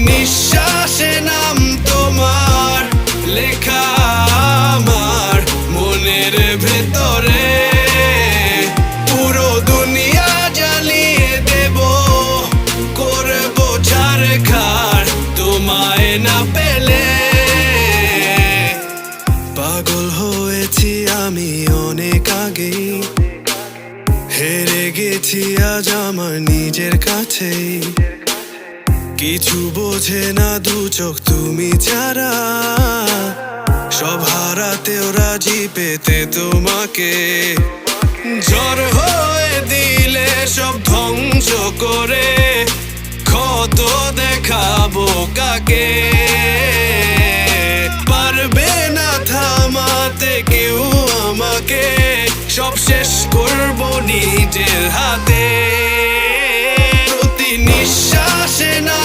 নিঃশ্বাসে নাম তোমার লেখা আমার মনের ভেতরে। পুরো দুনিয়া জ্বালিয়ে দেব, করব ছারখার তোমায় না পেলে। পাগল হয়েছি আমি অনেক আগেই, হেরে গেছি আজ আমার নিজের কাছেই। কিছু বোঝে না দু চোখ তুমি ছাড়া, সব হারাতেও রাজি পেতে তোমাকে। ঝড় হয়ে দিলে সব ধ্বংস করে, ক্ষত দেখাবো কাকে। পারবে না থামাতে কেউ আমাকে, সব শেষ করবো নিজের হাতে। প্রতি নিঃশ্বাসে